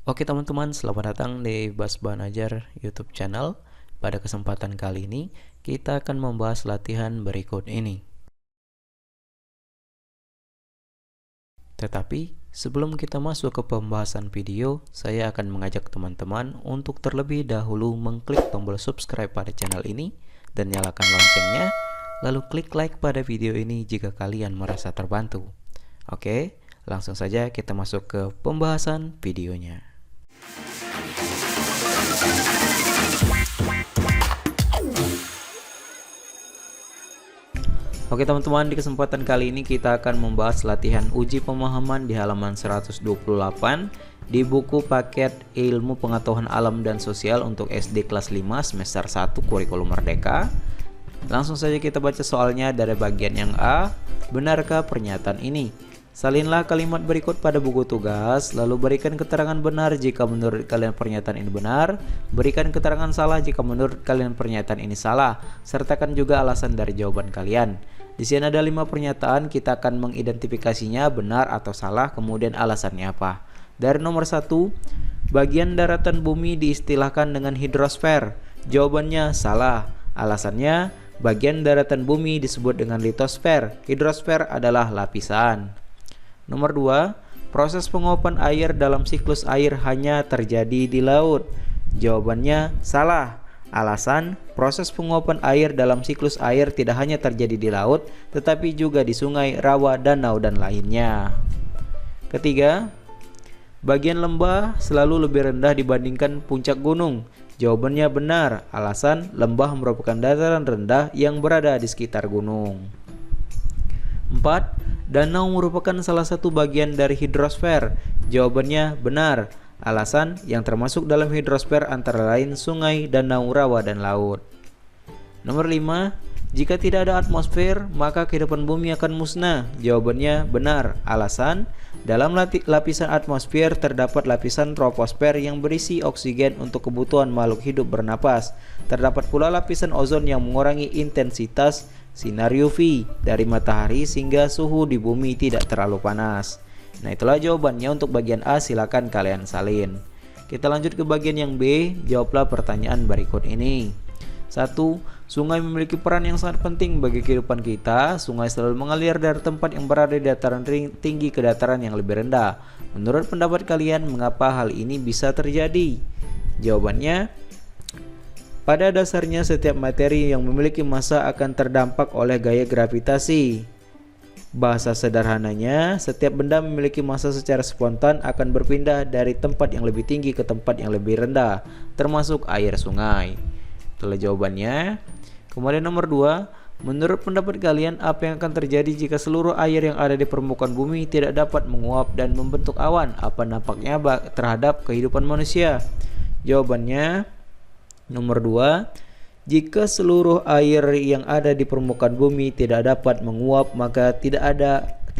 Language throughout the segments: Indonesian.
Oke teman-teman, selamat datang di Bas Banajar YouTube channel. Pada kesempatan kali ini, kita akan membahas latihan berikut ini. Tetapi, sebelum kita masuk ke pembahasan video, saya akan mengajak teman-teman untuk terlebih dahulu mengklik tombol subscribe pada channel ini dan nyalakan loncengnya, lalu klik like pada video ini jika kalian merasa terbantu. Oke, langsung saja kita masuk ke pembahasan videonya. Oke teman-teman, di kesempatan kali ini kita akan membahas latihan uji pemahaman di halaman 128 di buku paket Ilmu Pengetahuan Alam dan Sosial untuk SD kelas 5 semester 1 Kurikulum Merdeka. Langsung saja kita baca soalnya dari bagian yang A. Benarkah pernyataan ini? Salinlah kalimat berikut pada buku tugas, lalu berikan keterangan benar jika menurut kalian pernyataan ini benar, berikan keterangan salah jika menurut kalian pernyataan ini salah, sertakan juga alasan dari jawaban kalian. Di sini ada 5 pernyataan, kita akan mengidentifikasinya benar atau salah, kemudian alasannya apa. Dari nomor 1, bagian daratan bumi diistilahkan dengan hidrosfer. Jawabannya salah. Alasannya, bagian daratan bumi disebut dengan litosfer. Hidrosfer adalah lapisan. Nomor 2, proses penguapan air dalam siklus air hanya terjadi di laut. Jawabannya salah. Alasan, proses penguapan air dalam siklus air tidak hanya terjadi di laut, tetapi juga di sungai, rawa, danau, dan lainnya. Ketiga, bagian lembah selalu lebih rendah dibandingkan puncak gunung. Jawabannya benar. Alasan, lembah merupakan dataran rendah yang berada di sekitar gunung. 4. Danau merupakan salah satu bagian dari hidrosfer. Jawabannya benar. Alasan, yang termasuk dalam hidrosfer antara lain sungai, danau, rawa, dan laut. Nomor 5. Jika tidak ada atmosfer, maka kehidupan bumi akan musnah. Jawabannya benar. Alasan, dalam lapisan atmosfer terdapat lapisan troposfer yang berisi oksigen untuk kebutuhan makhluk hidup bernapas. Terdapat pula lapisan ozon yang mengurangi intensitas sinar UV dari matahari sehingga suhu di bumi tidak terlalu panas. Nah, itulah jawabannya untuk bagian A, silakan kalian salin. Kita lanjut ke bagian yang B, jawablah pertanyaan berikut ini. 1. Sungai memiliki peran yang sangat penting bagi kehidupan kita. Sungai selalu mengalir dari tempat yang berada di dataran tinggi ke dataran yang lebih rendah. Menurut pendapat kalian, mengapa hal ini bisa terjadi? Jawabannya, pada dasarnya setiap materi yang memiliki massa akan terdampak oleh gaya gravitasi. Bahasa sederhananya, setiap benda memiliki massa secara spontan akan berpindah dari tempat yang lebih tinggi ke tempat yang lebih rendah, termasuk air sungai. Itulah jawabannya. Kemudian nomor 2, menurut pendapat kalian apa yang akan terjadi jika seluruh air yang ada di permukaan bumi tidak dapat menguap dan membentuk awan? Apa nampaknya terhadap kehidupan manusia? Jawabannya nomor 2, jika seluruh air yang ada di permukaan bumi tidak dapat menguap, maka tidak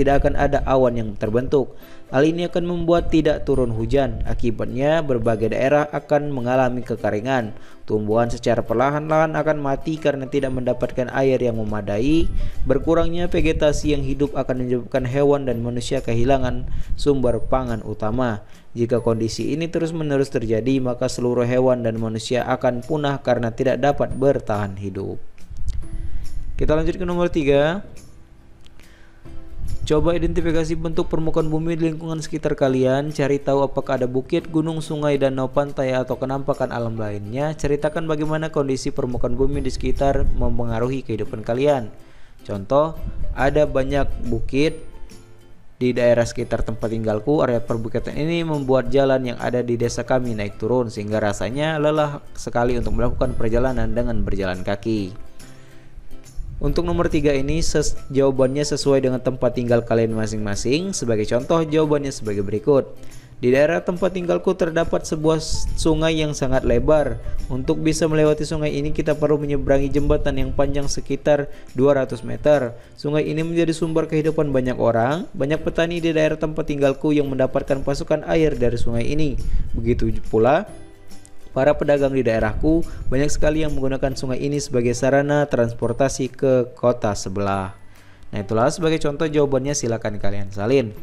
akan ada awan yang terbentuk. Hal ini akan membuat tidak turun hujan. Akibatnya berbagai daerah akan mengalami kekeringan. Tumbuhan secara perlahan-lahan akan mati karena tidak mendapatkan air yang memadai. Berkurangnya vegetasi yang hidup akan menyebabkan hewan dan manusia kehilangan sumber pangan utama. Jika kondisi ini terus-menerus terjadi, maka seluruh hewan dan manusia akan punah karena tidak dapat bertahan hidup. Kita lanjut ke nomor 3. Coba identifikasi bentuk permukaan bumi di lingkungan sekitar kalian. Cari tahu apakah ada bukit, gunung, sungai, danau, pantai, atau kenampakan alam lainnya. Ceritakan bagaimana kondisi permukaan bumi di sekitar mempengaruhi kehidupan kalian. Contoh, ada banyak bukit di daerah sekitar tempat tinggalku. Area perbukitan ini membuat jalan yang ada di desa kami naik turun, sehingga rasanya lelah sekali untuk melakukan perjalanan dengan berjalan kaki. Untuk nomor 3 ini jawabannya sesuai dengan tempat tinggal kalian masing-masing. Sebagai contoh, jawabannya sebagai berikut. Di daerah tempat tinggalku terdapat sebuah sungai yang sangat lebar. Untuk bisa melewati sungai ini kita perlu menyeberangi jembatan yang panjang sekitar 200 meter. Sungai ini menjadi sumber kehidupan banyak orang. Banyak petani di daerah tempat tinggalku yang mendapatkan pasokan air dari sungai ini. Begitu pula para pedagang di daerahku, banyak sekali yang menggunakan sungai ini sebagai sarana transportasi ke kota sebelah. Nah, itulah sebagai contoh jawabannya, silakan kalian salin.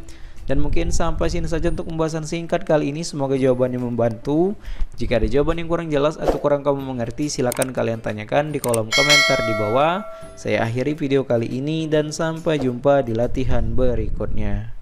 Dan mungkin sampai sini saja untuk pembahasan singkat kali ini. Semoga jawabannya membantu. Jika ada jawaban yang kurang jelas atau kurang kamu mengerti, silahkan kalian tanyakan di kolom komentar di bawah. Saya akhiri video kali ini dan sampai jumpa di latihan berikutnya.